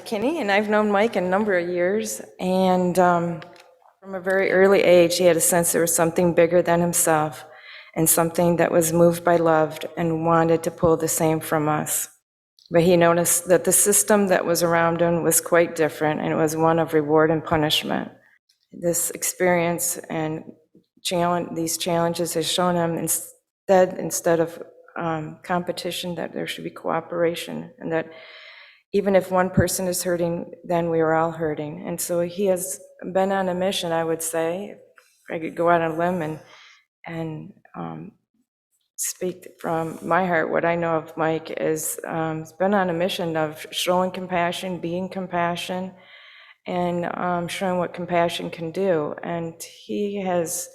McKinney, and I've known Mike a number of years, and from a very early age, he had a sense there was something bigger than himself and something that was moved by love and wanted to pull the same from us. But he noticed that the system that was around him was quite different, and it was one of reward and punishment. This experience and these challenges has shown him instead of competition, that there should be cooperation, and that even if one person is hurting, then we are all hurting. And so he has been on a mission, I would say, if I could go out on a limb and speak from my heart. What I know of Mike is he's been on a mission of showing compassion, being compassion, and showing what compassion can do. And he has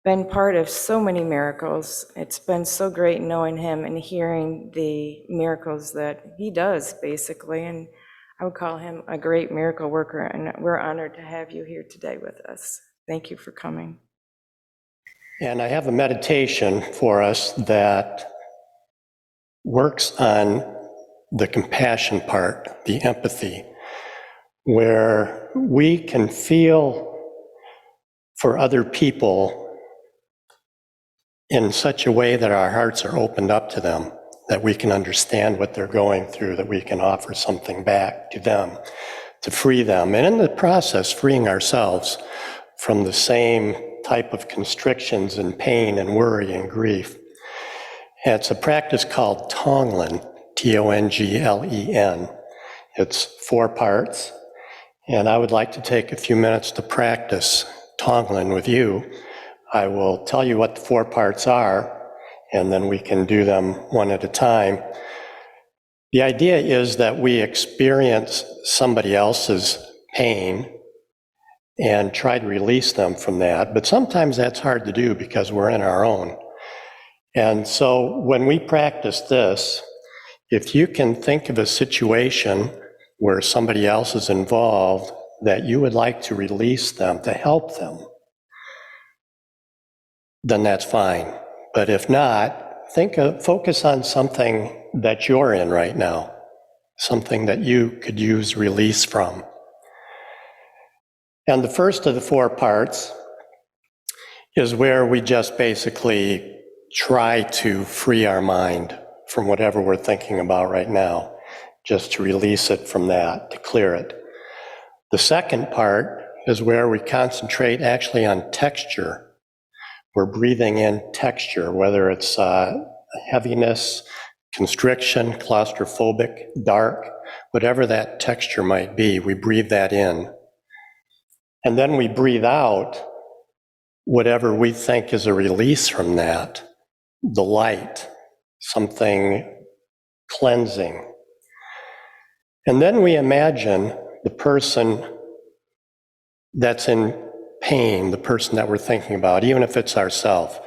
been part of so many miracles. It's been so great knowing him and hearing the miracles that he does, basically. And I would call him a great miracle worker, and we're honored to have you here today with us. Thank you for coming. And I have a meditation for us that works on the compassion part, the empathy, where we can feel for other people in such a way that our hearts are opened up to them, that we can understand what they're going through, that we can offer something back to them, to free them, and in the process, freeing ourselves from the same type of constrictions and pain and worry and grief. And it's a practice called Tonglen, T-O-N-G-L-E-N. It's 4 parts, and I would like to take a few minutes to practice Tonglen with you. I will tell you what the 4 parts are, and then we can do them one at a time. The idea is that we experience somebody else's pain and try to release them from that, but sometimes that's hard to do because we're in our own. And so when we practice this, if you can think of a situation where somebody else is involved that you would like to release them, to help them, then that's fine. But if not, focus on something that you're in right now, something that you could use release from. And the first of the 4 parts is where we just basically try to free our mind from whatever we're thinking about right now, just to release it from that, to clear it. The second part is where we concentrate actually on texture. We're breathing in texture, whether it's heaviness, constriction, claustrophobic, dark, whatever that texture might be, we breathe that in. And then we breathe out whatever we think is a release from that, the light, something cleansing. And then we imagine the person that's in pain, the person that we're thinking about, even if it's ourselves,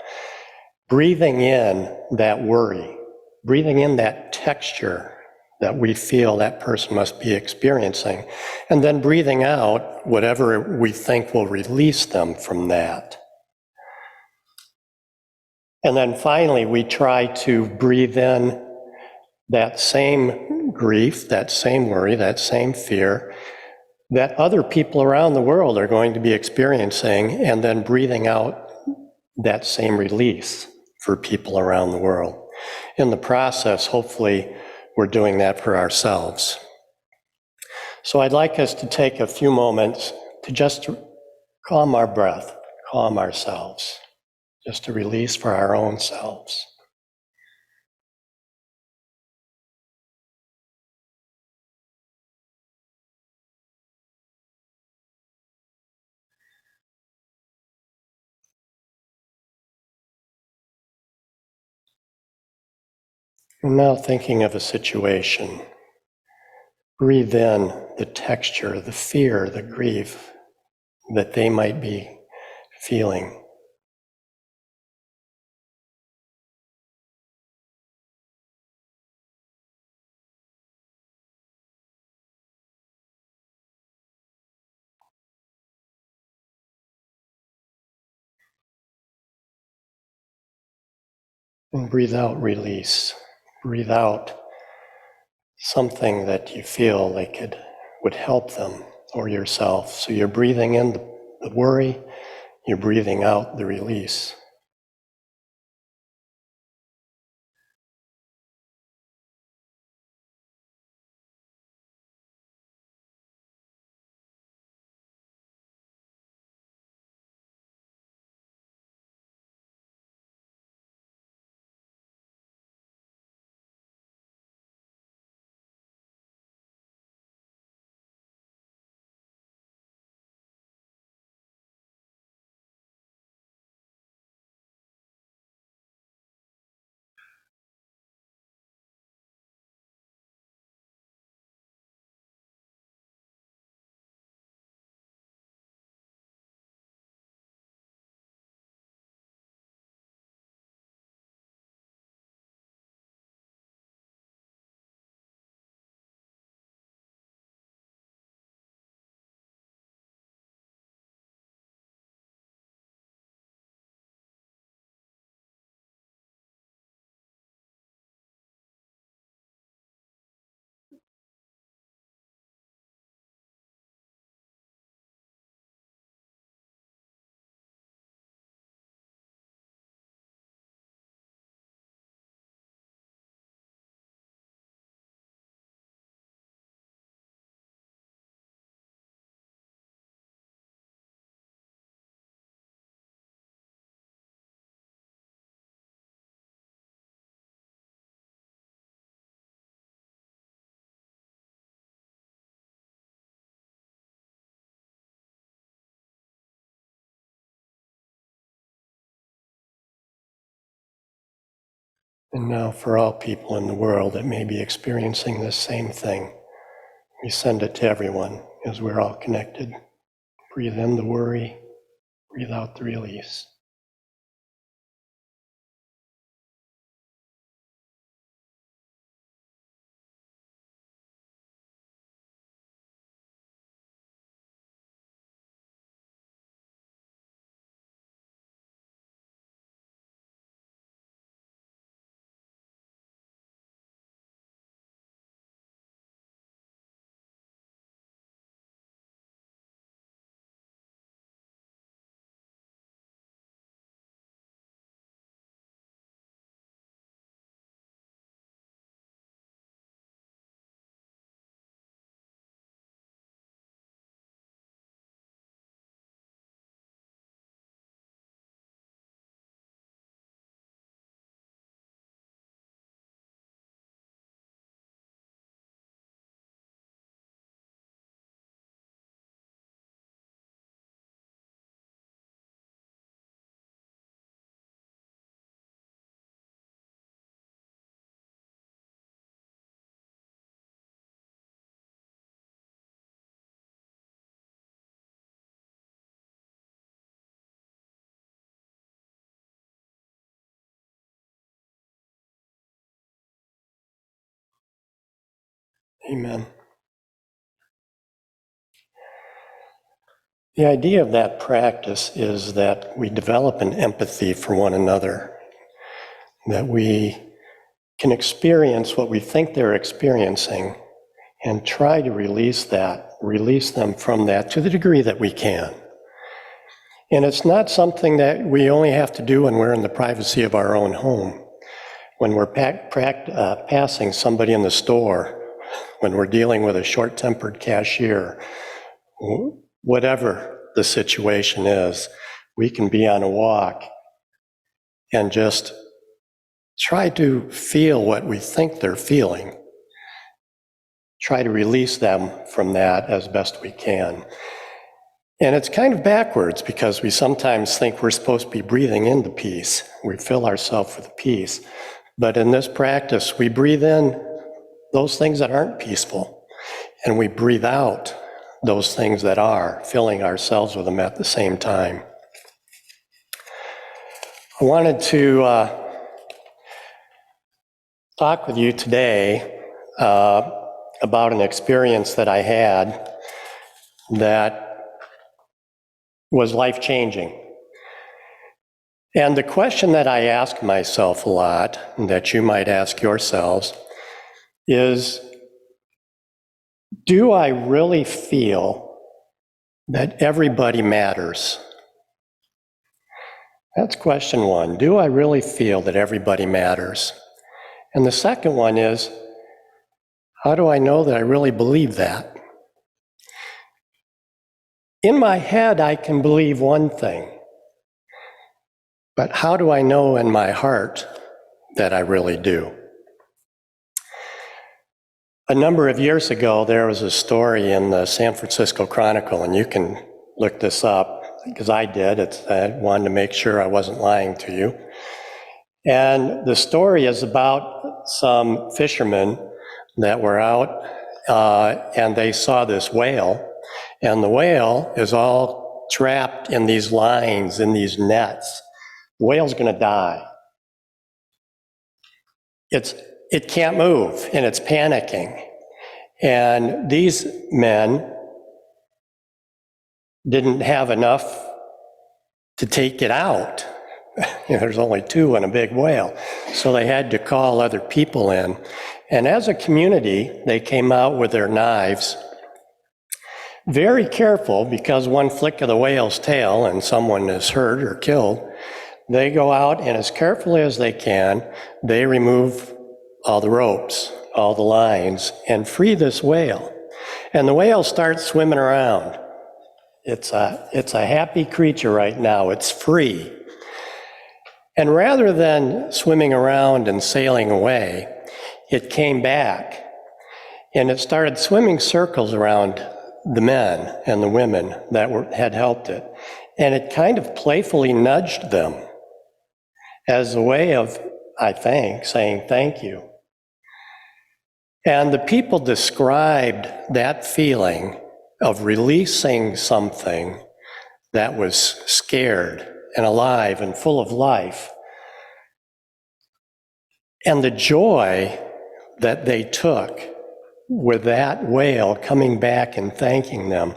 breathing in that worry, breathing in that texture that we feel that person must be experiencing, and then breathing out whatever we think will release them from that. And then finally, we try to breathe in that same grief, that same worry, that same fear that other people around the world are going to be experiencing, and then breathing out that same release for people around the world. In the process, hopefully, we're doing that for ourselves. So I'd like us to take a few moments to just calm our breath, calm ourselves, just to release for our own selves. And now thinking of a situation, breathe in the texture, the fear, the grief that they might be feeling. And breathe out release. Breathe out something that you feel like it would help them or yourself. So you're breathing in the worry, you're breathing out the release. And now for all people in the world that may be experiencing this same thing, we send it to everyone as we're all connected. Breathe in the worry, breathe out the release. Amen. The idea of that practice is that we develop an empathy for one another, that we can experience what we think they're experiencing and try to release them from that to the degree that we can. And it's not something that we only have to do when we're in the privacy of our own home. When we're passing somebody in the store, when we're dealing with a short-tempered cashier, whatever the situation is, we can be on a walk and just try to feel what we think they're feeling. Try to release them from that as best we can. And it's kind of backwards because we sometimes think we're supposed to be breathing into peace. We fill ourselves with peace. But in this practice, we breathe in those things that aren't peaceful, and we breathe out those things that are, filling ourselves with them at the same time. I wanted to talk with you today about an experience that I had that was life-changing. And the question that I ask myself a lot, and that you might ask yourselves, is, do I really feel that everybody matters? That's question one. Do I really feel that everybody matters? And the second one is, how do I know that I really believe that? In my head, I can believe one thing, but how do I know in my heart that I really do? A number of years ago, there was a story in the San Francisco Chronicle, and you can look this up, because I did. I wanted to make sure I wasn't lying to you. And the story is about some fishermen that were out, and they saw this whale, and the whale is all trapped in these lines, in these nets. The whale's gonna die. It can't move, and it's panicking. And these men didn't have enough to take it out. There's only two in a big whale. So they had to call other people in. And as a community, they came out with their knives, very careful, because one flick of the whale's tail and someone is hurt or killed. They go out, and as carefully as they can, they remove all the ropes, all the lines, and free this whale. And the whale starts swimming around. It's a happy creature right now. It's free. And rather than swimming around and sailing away, it came back, and it started swimming circles around the men and the women that had helped it. And it kind of playfully nudged them as a way of, I think, saying thank you. And the people described that feeling of releasing something that was scared and alive and full of life, and the joy that they took with that whale coming back and thanking them.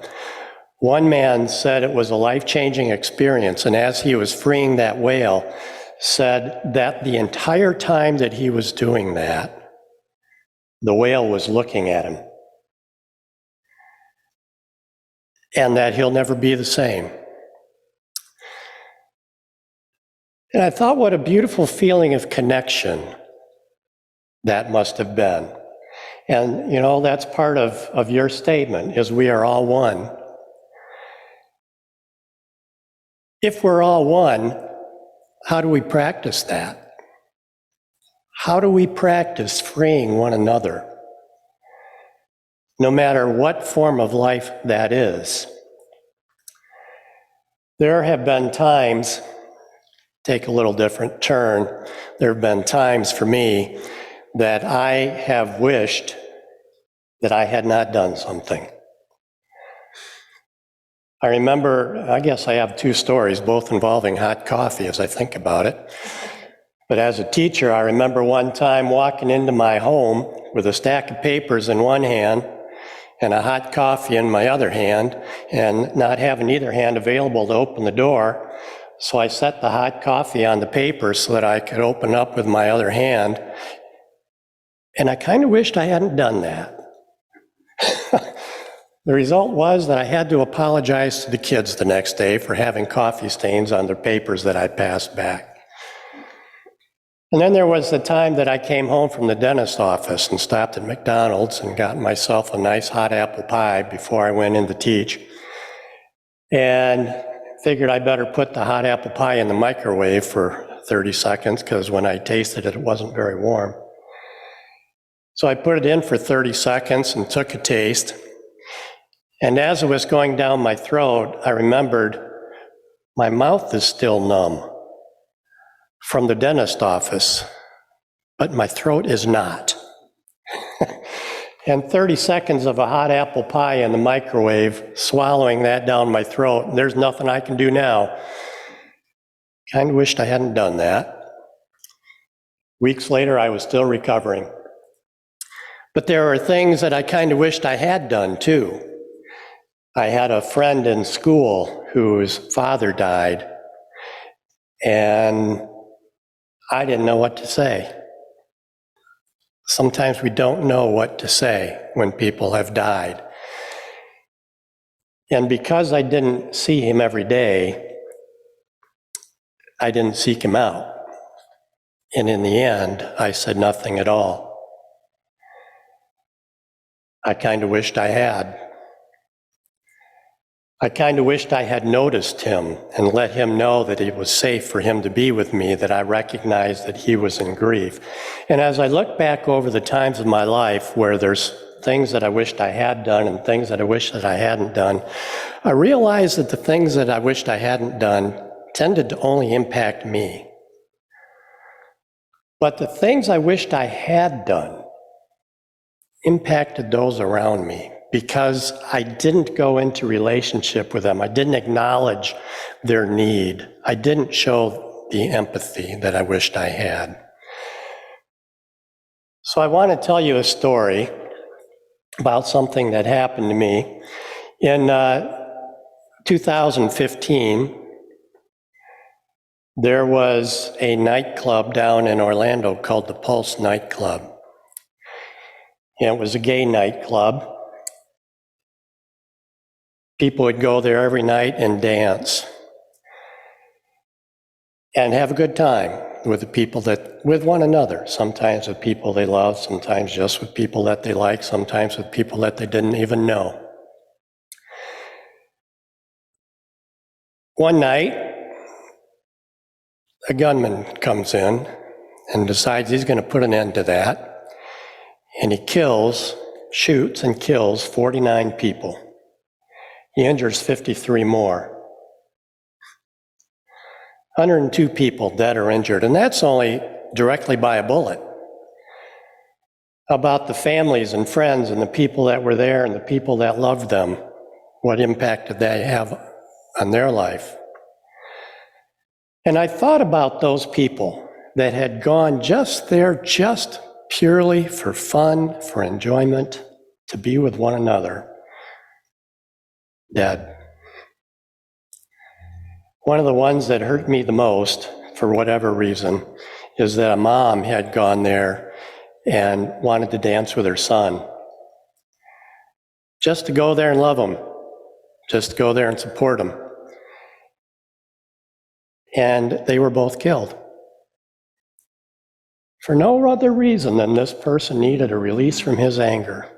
One man said it was a life-changing experience, and as he was freeing that whale, said that the entire time that he was doing that, the whale was looking at him, and that he'll never be the same. And I thought, what a beautiful feeling of connection that must have been. And, that's part of your statement, is we are all one. If we're all one, how do we practice that? How do we practice freeing one another? No matter what form of life that is. There have been times, take a little different turn, there have been times for me that I have wished that I had not done something. I remember, I guess I have two stories, both involving hot coffee as I think about it. But as a teacher, I remember one time walking into my home with a stack of papers in one hand and a hot coffee in my other hand, and not having either hand available to open the door. So I set the hot coffee on the paper so that I could open up with my other hand. And I kind of wished I hadn't done that. The result was that I had to apologize to the kids the next day for having coffee stains on their papers that I passed back. And then there was the time that I came home from the dentist's office and stopped at McDonald's and got myself a nice hot apple pie before I went in to teach. And figured I better put the hot apple pie in the microwave for 30 seconds because when I tasted it, it wasn't very warm. So I put it in for 30 seconds and took a taste. And as it was going down my throat, I remembered my mouth is still numb from the dentist office, but my throat is not. And 30 seconds of a hot apple pie in the microwave, swallowing that down my throat, there's nothing I can do now. Kind of wished I hadn't done that. Weeks later, I was still recovering. But there are things that I kind of wished I had done too. I had a friend in school whose father died, and I didn't know what to say. Sometimes we don't know what to say when people have died. And because I didn't see him every day, I didn't seek him out. And in the end, I said nothing at all. I kind of wished I had. I kind of wished I had noticed him and let him know that it was safe for him to be with me, that I recognized that he was in grief. And as I look back over the times of my life where there's things that I wished I had done and things that I wish that I hadn't done, I realized that the things that I wished I hadn't done tended to only impact me. But the things I wished I had done impacted those around me, because I didn't go into relationship with them. I didn't acknowledge their need. I didn't show the empathy that I wished I had. So I want to tell you a story about something that happened to me. In 2015, there was a nightclub down in Orlando called the Pulse nightclub. And it was a gay nightclub. People would go there every night and dance and have a good time with the people with one another, sometimes with people they love, sometimes just with people that they like, sometimes with people that they didn't even know. One night, a gunman comes in and decides he's going to put an end to that, and he shoots and kills 49 people. He injures 53 more. 102 people dead or injured, and that's only directly by a bullet. How about the families and friends and the people that were there and the people that loved them? What impact did they have on their life? And I thought about those people that had gone just there just purely for fun, for enjoyment, to be with one another. Dead. One of the ones that hurt me the most, for whatever reason, is that a mom had gone there and wanted to dance with her son. Just to go there and love him. Just to go there and support him. And they were both killed. For no other reason than this person needed a release from his anger.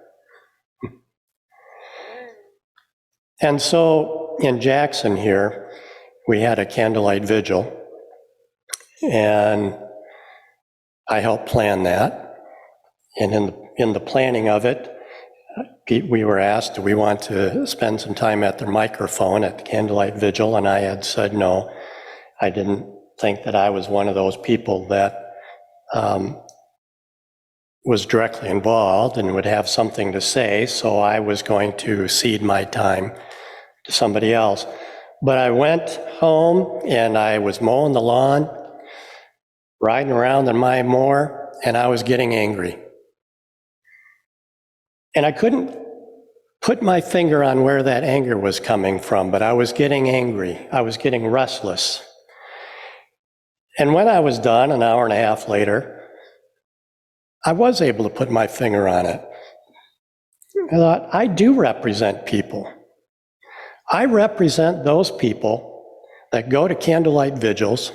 And so in Jackson here, we had a candlelight vigil, and I helped plan that. And in the planning of it, we were asked, do we want to spend some time at the microphone at the candlelight vigil? And I had said no. I didn't think that I was one of those people that was directly involved and would have something to say, so I was going to cede my time to somebody else. But I went home and I was mowing the lawn, riding around in my mower, and I was getting angry. And I couldn't put my finger on where that anger was coming from, but I was getting angry. I was getting restless. And when I was done, an hour and a half later, I was able to put my finger on it. I thought, I do represent people. I represent those people that go to candlelight vigils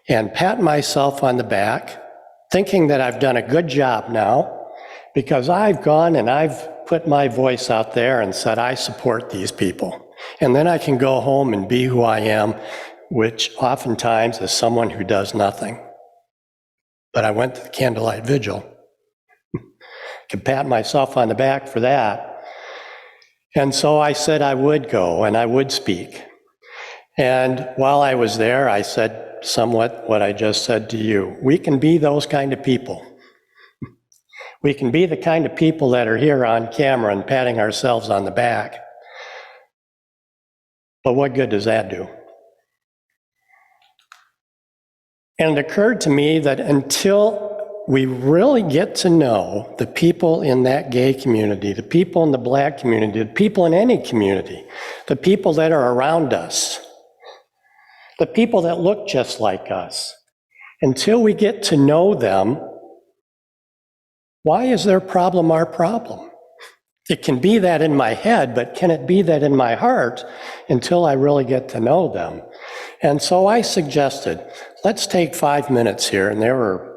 and pat myself on the back, thinking that I've done a good job now, because I've gone and I've put my voice out there and said, I support these people. And then I can go home and be who I am, which oftentimes is someone who does nothing. But I went to the candlelight vigil. Could pat myself on the back for that. And so I said I would go and I would speak. And while I was there, I said somewhat what I just said to you. We can be those kind of people. We can be the kind of people that are here on camera and patting ourselves on the back. But what good does that do? And it occurred to me that until we really get to know the people in that gay community, the people in the black community, the people in any community, the people that are around us, the people that look just like us, until we get to know them, why is their problem our problem? It can be that in my head, but can it be that in my heart until I really get to know them? And so I suggested, let's take 5 minutes here, and there were,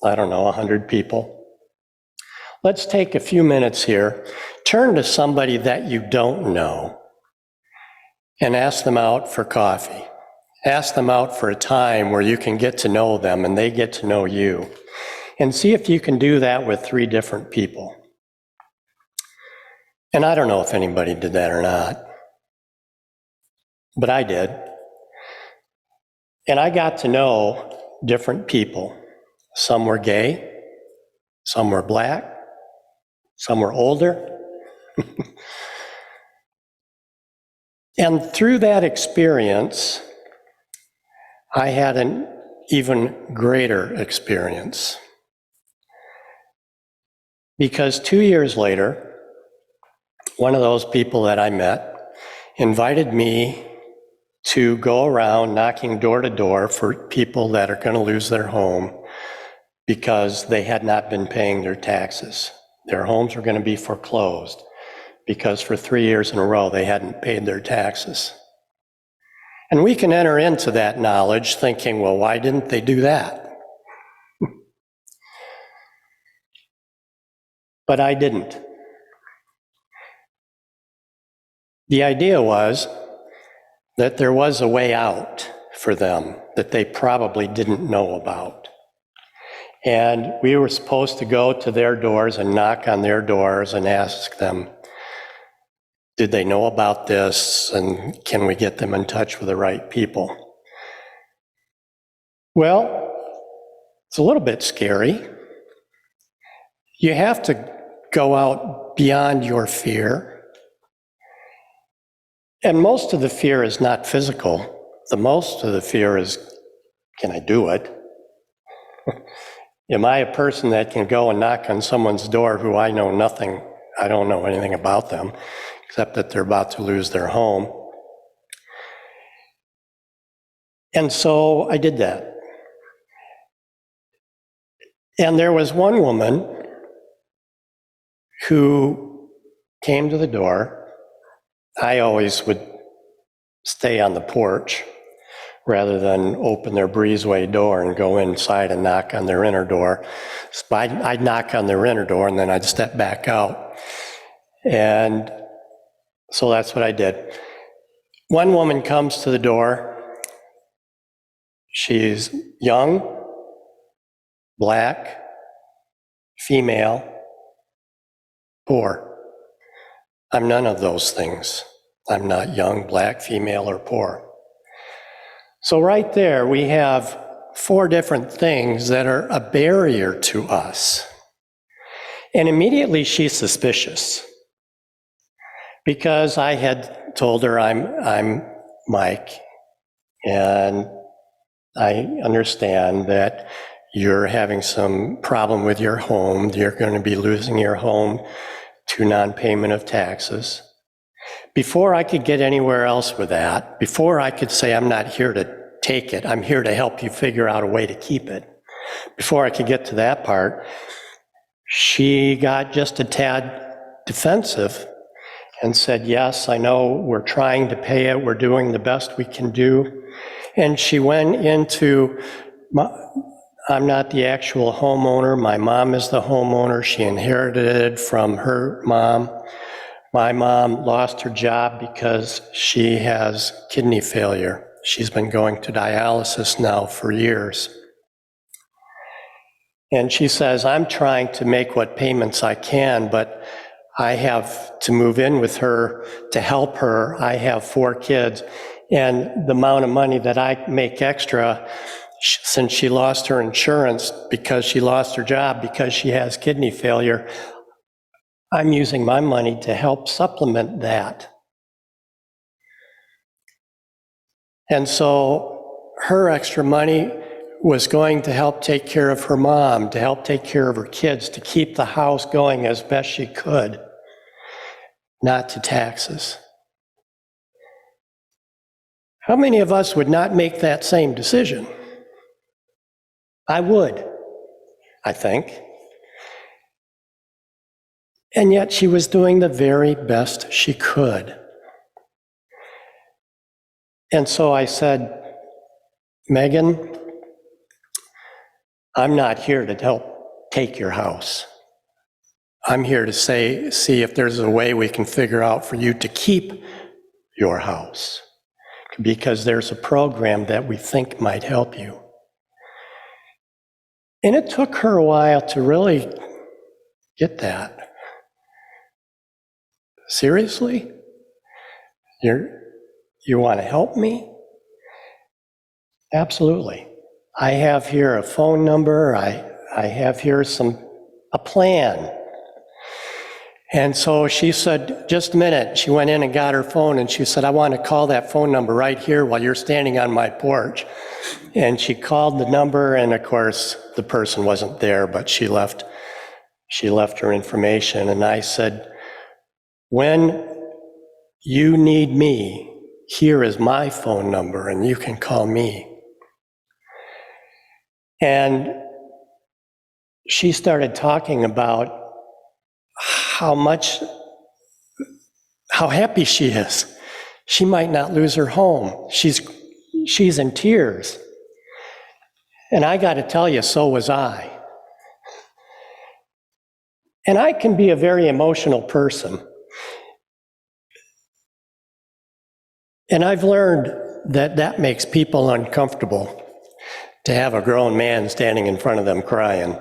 100 people. Let's take a few minutes here, turn to somebody that you don't know, and ask them out for coffee. Ask them out for a time where you can get to know them and they get to know you. And see if you can do that with 3 different people. And I don't know if anybody did that or not, but I did. And I got to know different people. Some were gay, some were black, some were older. And through that experience, I had an even greater experience. Because 2 years later, one of those people that I met invited me to go around knocking door to door for people that are going to lose their home because they had not been paying their taxes. Their homes were going to be foreclosed because for 3 years in a row they hadn't paid their taxes. And we can enter into that knowledge thinking, well, why didn't they do that? But I didn't. The idea was that there was a way out for them that they probably didn't know about. And we were supposed to go to their doors and knock on their doors and ask them, did they know about this, and can we get them in touch with the right people? Well, it's a little bit scary. You have to go out beyond your fear. And most of the fear is not physical. The most of the fear is, can I do it? Am I a person that can go and knock on someone's door who I know nothing, I don't know anything about them, except that they're about to lose their home? And so I did that. And there was one woman who came to the door. I always would stay on the porch rather than open their breezeway door and go inside and knock on their inner door. So I'd knock on their inner door and then I'd step back out. And so that's what I did. One woman comes to the door. She's young, black, female, poor. I'm none of those things. I'm not young, black, female, or poor. So right there, we have 4 different things that are a barrier to us. And immediately she's suspicious because I had told her I'm Mike, and I understand that you're having some problem with your home. You're going to be losing your home to non-payment of taxes. Before I could get anywhere else with that, before I could say, I'm not here to take it, I'm here to help you figure out a way to keep it. Before I could get to that part, she got just a tad defensive and said, yes, I know we're trying to pay it, we're doing the best we can do. And she went into, I'm not the actual homeowner, my mom is the homeowner, she inherited it from her mom. My mom lost her job because she has kidney failure. She's been going to dialysis now for years. And she says, I'm trying to make what payments I can, but I have to move in with her to help her. I have 4 kids, and the amount of money that I make extra, since she lost her insurance because she lost her job because she has kidney failure, I'm using my money to help supplement that. And so her extra money was going to help take care of her mom, to help take care of her kids, to keep the house going as best she could, not to taxes. How many of us would not make that same decision? I would, I think. And yet she was doing the very best she could. And so I said, Megan, I'm not here to help take your house. I'm here to see if there's a way we can figure out for you to keep your house, because there's a program that we think might help you. And it took her a while to really get that. Seriously? You want to help me? Absolutely. I have here a phone number. I have here a plan. And so she said, just a minute. She went in and got her phone and she said, I want to call that phone number right here while you're standing on my porch. And she called the number, and of course the person wasn't there, but she left her information. And I said, when you need me, here is my phone number and you can call me. And she started talking about how happy she is. She might not lose her home. She's in tears. And I got to tell you, so was I. And I can be a very emotional person. And I've learned that makes people uncomfortable, to have a grown man standing in front of them crying.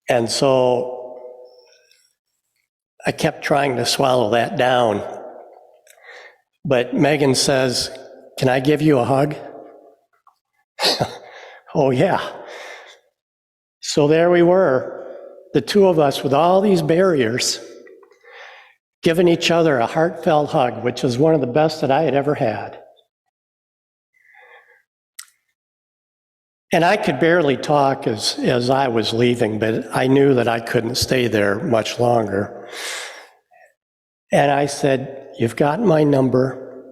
And so I kept trying to swallow that down. But Megan says, can I give you a hug? Oh, yeah. So there we were, the two of us with all these barriers, giving each other a heartfelt hug, which was one of the best that I had ever had. And I could barely talk as I was leaving, but I knew that I couldn't stay there much longer. And I said, you've got my number.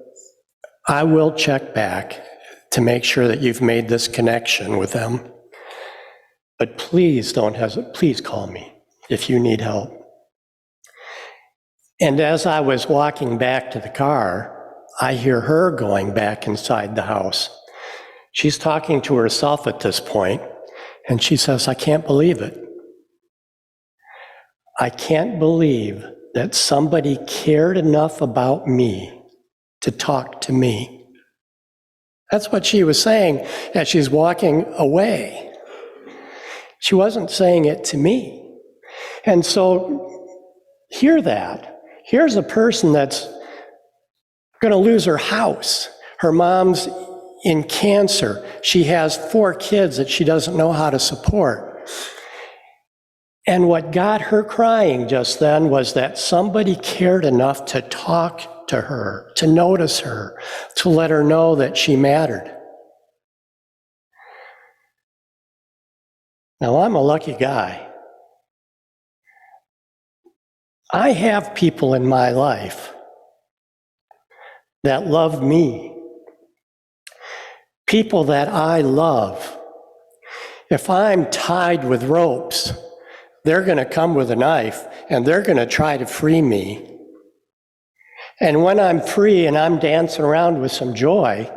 I will check back to make sure that you've made this connection with them. But please don't hesitate. Please call me if you need help. And as I was walking back to the car, I hear her going back inside the house. She's talking to herself at this point, and she says, I can't believe it. I can't believe that somebody cared enough about me to talk to me. That's what she was saying as she's walking away. She wasn't saying it to me. And so, hear that. Here's a person that's going to lose her house. Her mom's in cancer. She has 4 kids that she doesn't know how to support. And what got her crying just then was that somebody cared enough to talk to her, to notice her, to let her know that she mattered. Now, I'm a lucky guy. I have people in my life that love me, people that I love. If I'm tied with ropes, they're going to come with a knife and they're going to try to free me. And when I'm free and I'm dancing around with some joy,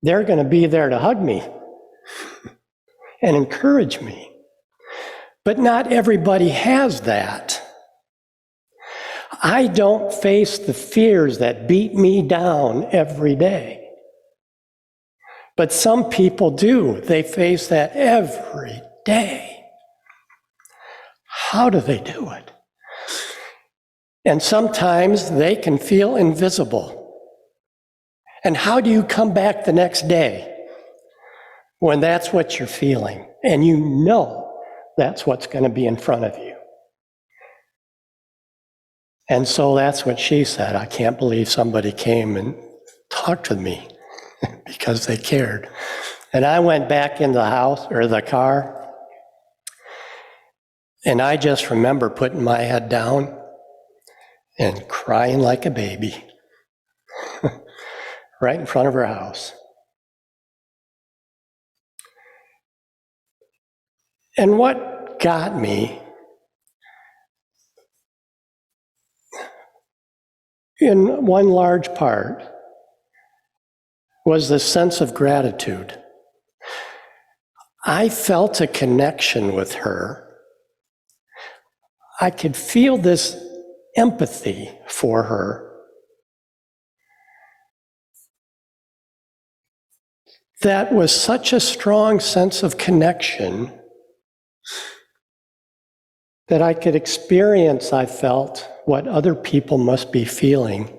they're going to be there to hug me and encourage me. But not everybody has that. I don't face the fears that beat me down every day. But some people do. They face that every day. How do they do it? And sometimes they can feel invisible. And how do you come back the next day when that's what you're feeling and you know that's what's going to be in front of you? And so that's what she said. I can't believe somebody came and talked with me because they cared. And I went back in the house or the car, and I just remember putting my head down and crying like a baby right in front of her house. And what got me in one large part was the sense of gratitude. I felt a connection with her. I could feel this empathy for her that was such a strong sense of connection that I could experience, I felt, what other people must be feeling,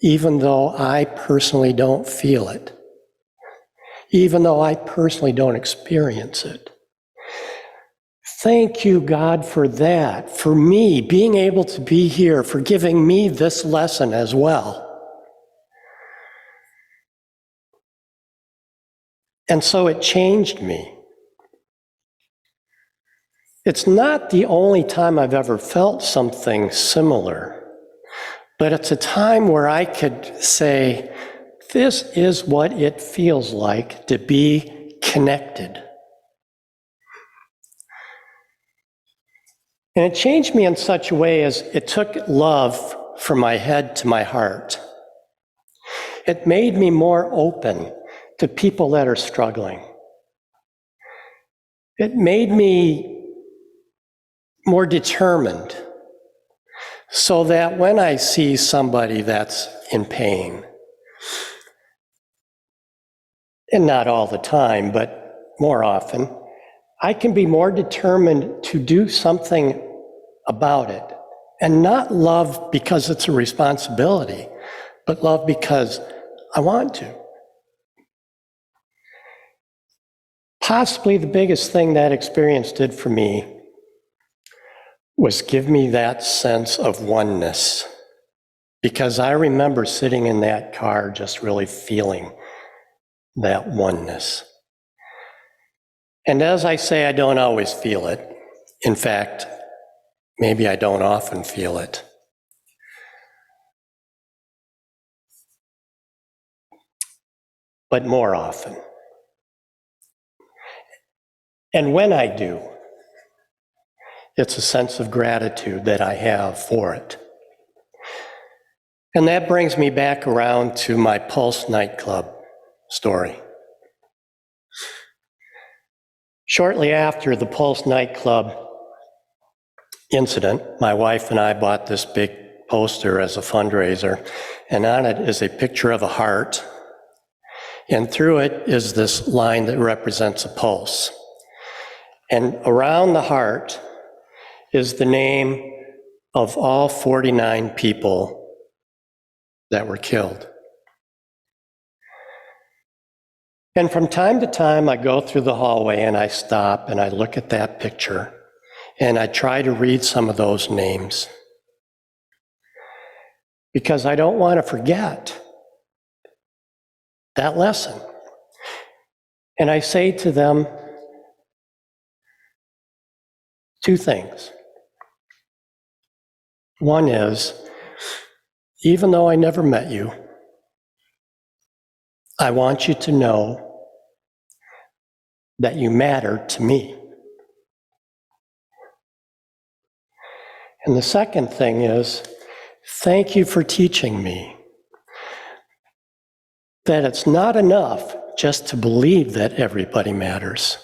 even though I personally don't feel it, even though I personally don't experience it. Thank you, God, for that, for me being able to be here, for giving me this lesson as well. And so it changed me. It's not the only time I've ever felt something similar, but it's a time where I could say, this is what it feels like to be connected. And it changed me in such a way as it took love from my head to my heart. It made me more open to people that are struggling. It made me more determined so that when I see somebody that's in pain, and not all the time, but more often, I can be more determined to do something about it. And not love because it's a responsibility, but love because I want to. Possibly the biggest thing that experience did for me was give me that sense of oneness. Because I remember sitting in that car just really feeling that oneness. And as I say, I don't always feel it. In fact, maybe I don't often feel it. But more often. And when I do, it's a sense of gratitude that I have for it. And that brings me back around to my Pulse nightclub story. Shortly after the Pulse nightclub incident, my wife and I bought this big poster as a fundraiser, and on it is a picture of a heart, and through it is this line that represents a pulse. And around the heart is the name of all 49 people that were killed. And from time to time, I go through the hallway and I stop and I look at that picture and I try to read some of those names because I don't want to forget that lesson. And I say to them, Two things. One is, even though I never met you, I want you to know that you matter to me. And the second thing is, thank you for teaching me that it's not enough just to believe that everybody matters.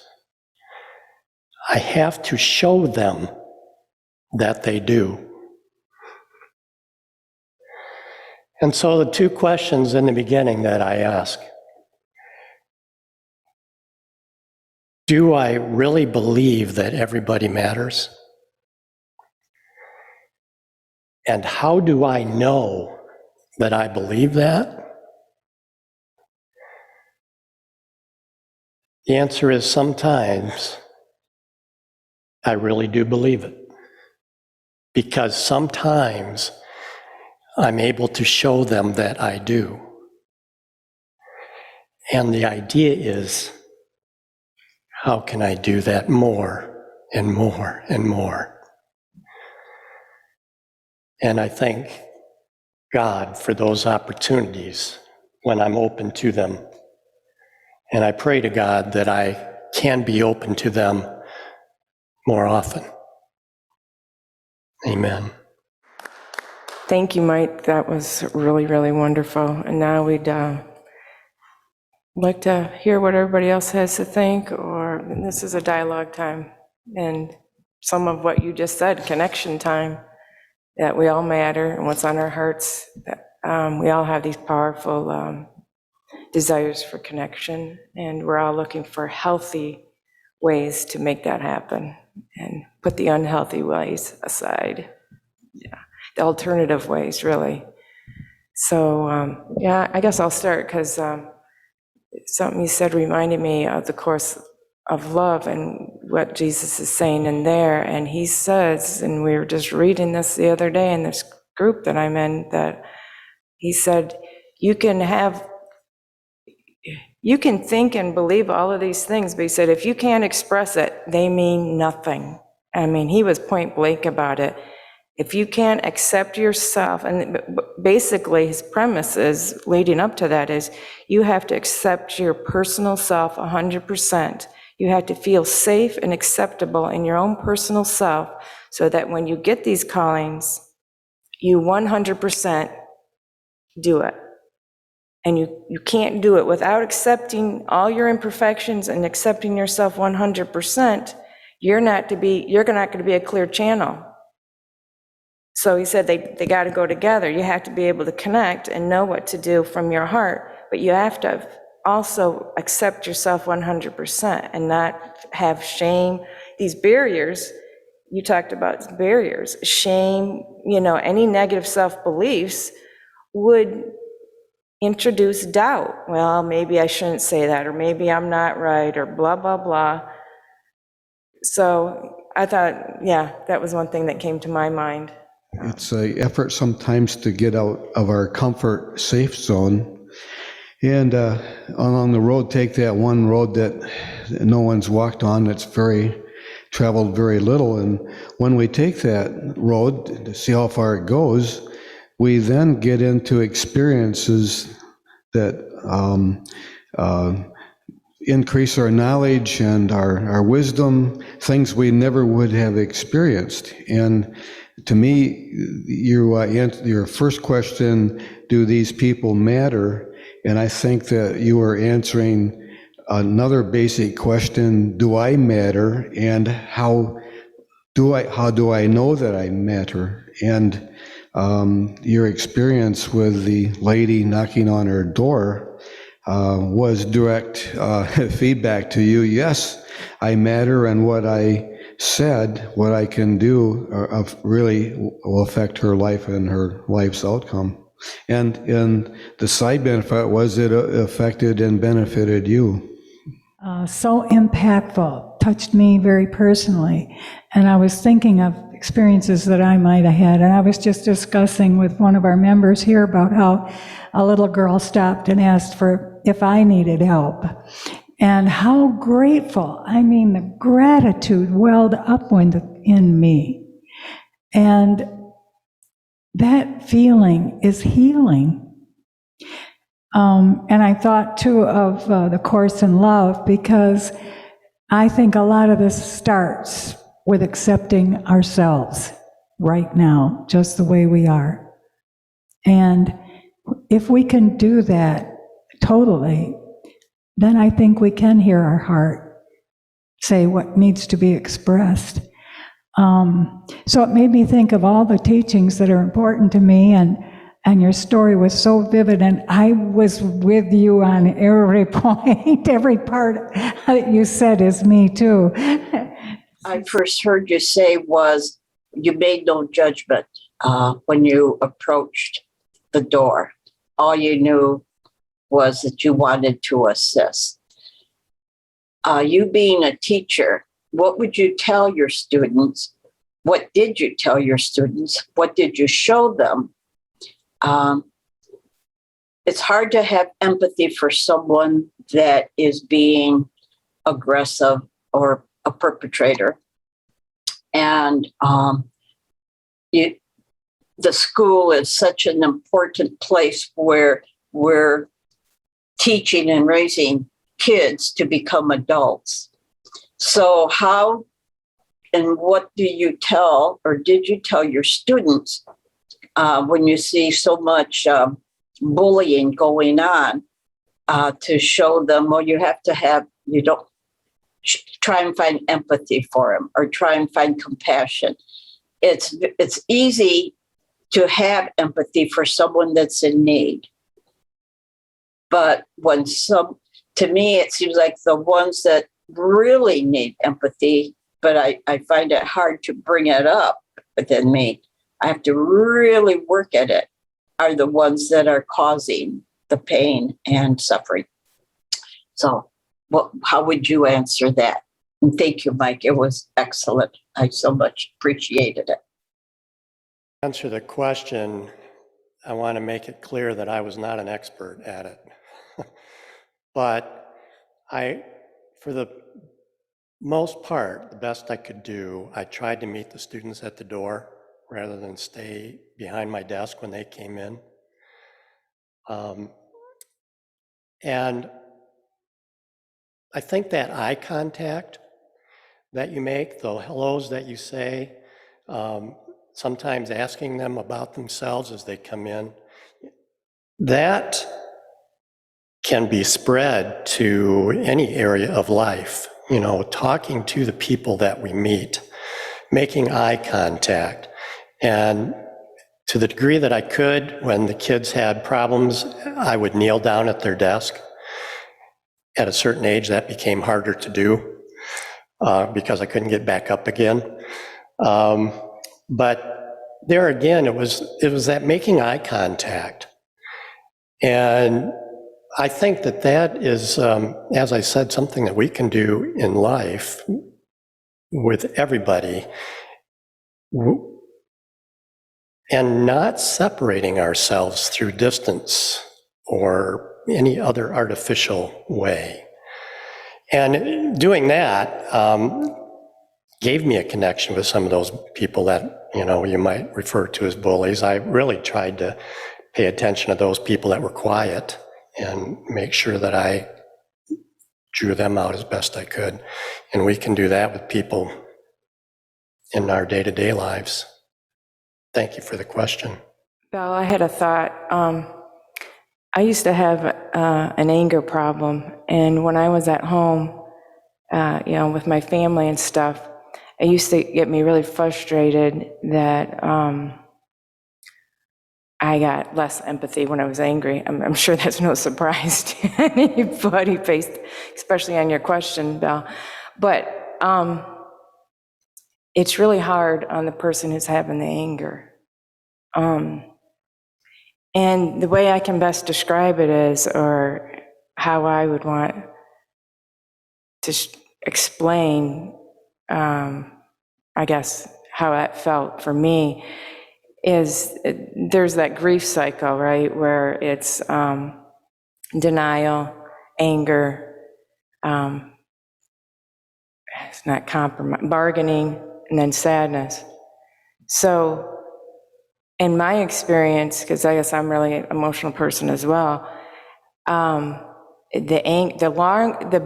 I have to show them that they do. And so the two questions in the beginning that I ask, do I really believe that everybody matters? And how do I know that I believe that? The answer is sometimes I really do believe it. Because sometimes I'm able to show them that I do. And the idea is, how can I do that more and more and more? And I thank God for those opportunities when I'm open to them. And I pray to God that I can be open to them more often. Amen. Thank you, Mike. That was really, really wonderful. And now we'd like to hear what everybody else has to think, or this is a dialogue time. And some of what you just said, connection time, that we all matter and what's on our hearts. We all have these powerful desires for connection, and we're all looking for healthy ways to make that happen and put the unhealthy ways aside. Yeah, the alternative ways, really. So, yeah, I guess I'll start because something you said reminded me of the course of love and what Jesus is saying in there. And he says, and we were just reading this the other day in this group that I'm in, that he said, you can think and believe all of these things, but he said, if you can't express it, they mean nothing. I mean, he was point blank about it. If you can't accept yourself, and basically his premise is, leading up to that is, you have to accept your personal self 100%. You have to feel safe and acceptable in your own personal self so that when you get these callings, you 100% do it. And you can't do it without accepting all your imperfections and accepting yourself 100%. You're not going to be a clear channel. So he said they got to go together. You have to be able to connect and know what to do from your heart, but you have to also accept yourself 100% and not have shame. These barriers, you talked about barriers, shame, any negative self-beliefs would introduce doubt. Well, maybe I shouldn't say that, or maybe I'm not right, or blah, blah, blah. So I thought, yeah, that was one thing that came to my mind. It's an effort sometimes to get out of our comfort safe zone and along the road, take that one road that no one's walked on, that's traveled very little. And when we take that road to see how far it goes, we then get into experiences that increase our knowledge and our wisdom, things we never would have experienced. And to me, your first question, do these people matter? And I think that you are answering another basic question, do I matter? And how do I know that I matter? And your experience with the lady knocking on her door was direct feedback to you. Yes, I matter, and what I said, what I can do, really will affect her life and her life's outcome. And the side benefit was it affected and benefited you. So impactful, touched me very personally. And I was thinking of experiences that I might have had. And I was just discussing with one of our members here about how a little girl stopped and asked for if I needed help. And how grateful, I mean, the gratitude welled up in me. And that feeling is healing. And I thought too of the Course in Love, because I think a lot of this starts with accepting ourselves right now, just the way we are. And if we can do that totally, then I think we can hear our heart say what needs to be expressed. So it made me think of all the teachings that are important to me, and your story was so vivid, and I was with you on every point. Every part that you said is me too. I first heard you say was you made no judgment when you approached the door. All you knew was that you wanted to assist. You being a teacher, what would you tell your students? What did you tell your students? What did you show them? It's hard to have empathy for someone that is being aggressive or a perpetrator. And the school is such an important place where we're teaching and raising kids to become adults. So how and what do you tell, or did you tell your students when you see so much bullying going on, to show them, well, you don't try and find empathy for them, or try and find compassion. It's easy to have empathy for someone that's in need. But to me, it seems like the ones that really need empathy, but I find it hard to bring it up within me. I have to really work at it, are the ones that are causing the pain and suffering. So how would you answer that? And thank you, Mike. It was excellent. I so much appreciated it. To answer the question, I want to make it clear that I was not an expert at it. But for the most part, the best I could do, I tried to meet the students at the door rather than stay behind my desk when they came in. And I think that eye contact that you make, the hellos that you say, sometimes asking them about themselves as they come in, that can be spread to any area of life. Talking to the people that we meet, making eye contact. And to the degree that I could, when the kids had problems, I would kneel down at their desk. At a certain age, that became harder to do because I couldn't get back up again. But there again, it was that making eye contact. And I think that is, as I said, something that we can do in life with everybody, and not separating ourselves through distance or any other artificial way. And doing that gave me a connection with some of those people that, you might refer to as bullies. I really tried to pay attention to those people that were quiet and make sure that I drew them out as best I could. And we can do that with people in our day-to-day lives. Thank you for the question. Belle, I had a thought. I used to have an anger problem, and when I was at home, with my family and stuff, it used to get me really frustrated that I got less empathy when I was angry. I'm sure that's no surprise to anybody, based, especially on your question, Belle. But it's really hard on the person who's having the anger. And the way I can best describe it is, or how I would want to explain, I guess, how that felt for me, is there's that grief cycle, right, where it's denial, anger, it's not compromise, bargaining, and then sadness. So in my experience, because I guess I'm really an emotional person as well, the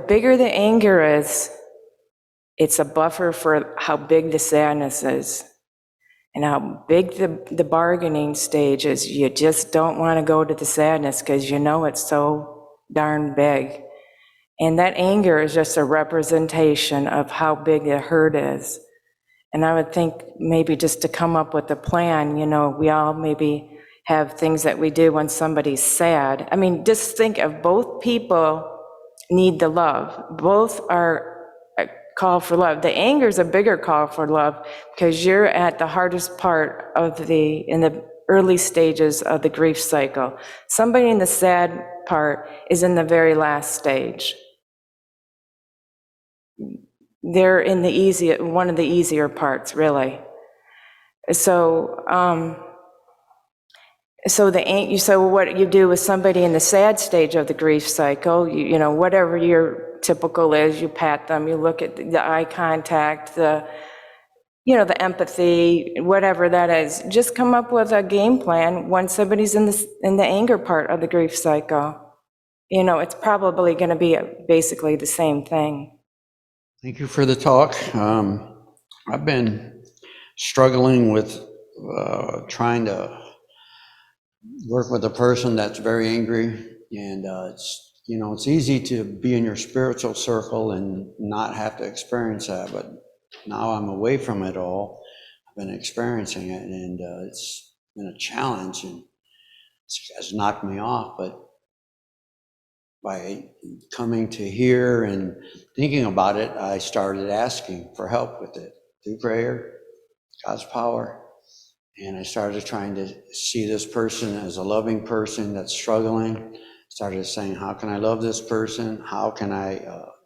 bigger the anger is, it's a buffer for how big the sadness is and how big the bargaining stage is. You just don't want to go to the sadness because you know it's so darn big. And that anger is just a representation of how big the hurt is. And I would think maybe just to come up with a plan, we all maybe have things that we do when somebody's sad. I mean, just think of both people need the love. Both are a call for love. The anger is a bigger call for love because you're at the hardest part in the early stages of the grief cycle. Somebody in the sad part is in the very last stage. They're in one of the easier parts, really. So, so what you do with somebody in the sad stage of the grief cycle, whatever your typical is, you pat them, you look at the eye contact, the empathy, whatever that is. Just come up with a game plan when somebody's in the anger part of the grief cycle. It's probably going to be basically the same thing. Thank you for the talk. I've been struggling with trying to work with a person that's very angry, and it's easy to be in your spiritual circle and not have to experience that, but now I'm away from it all. I've been experiencing it, and it's been a challenge, and it has knocked me off, but by coming to here and thinking about it, I started asking for help with it through prayer, God's power. And I started trying to see this person as a loving person that's struggling. Started saying, how can I love this person? How can I,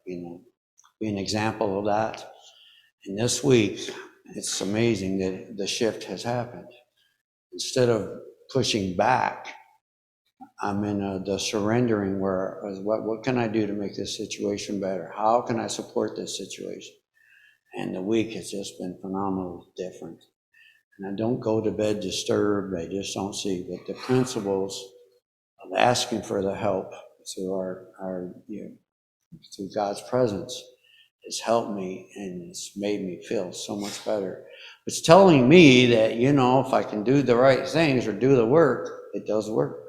be an example of that? And this week, it's amazing that the shift has happened. Instead of pushing back, I'm in the surrendering where, what can I do to make this situation better? How can I support this situation? And the week has just been phenomenally different. And I don't go to bed disturbed, I just don't see. But the principles of asking for the help through through God's presence has helped me, and it's made me feel so much better. It's telling me that, if I can do the right things or do the work, it does work.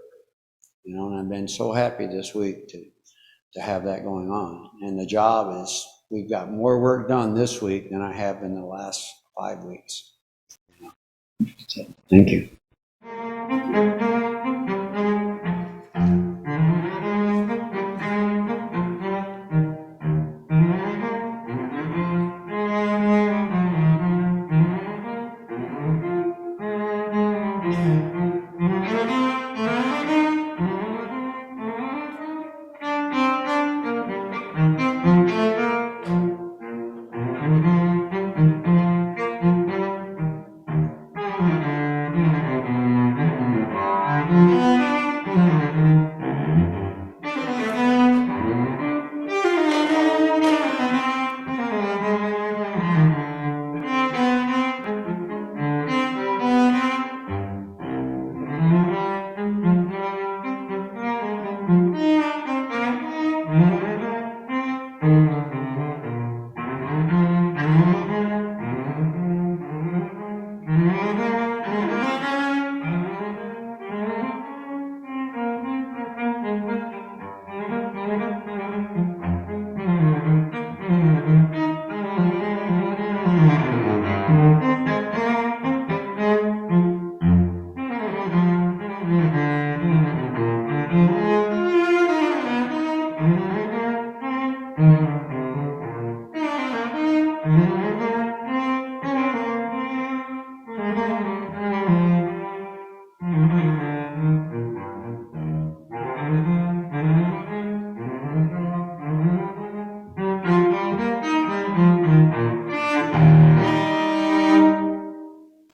And I've been so happy this week to have that going on. And the job is, we've got more work done this week than I have in the last 5 weeks. So, thank you.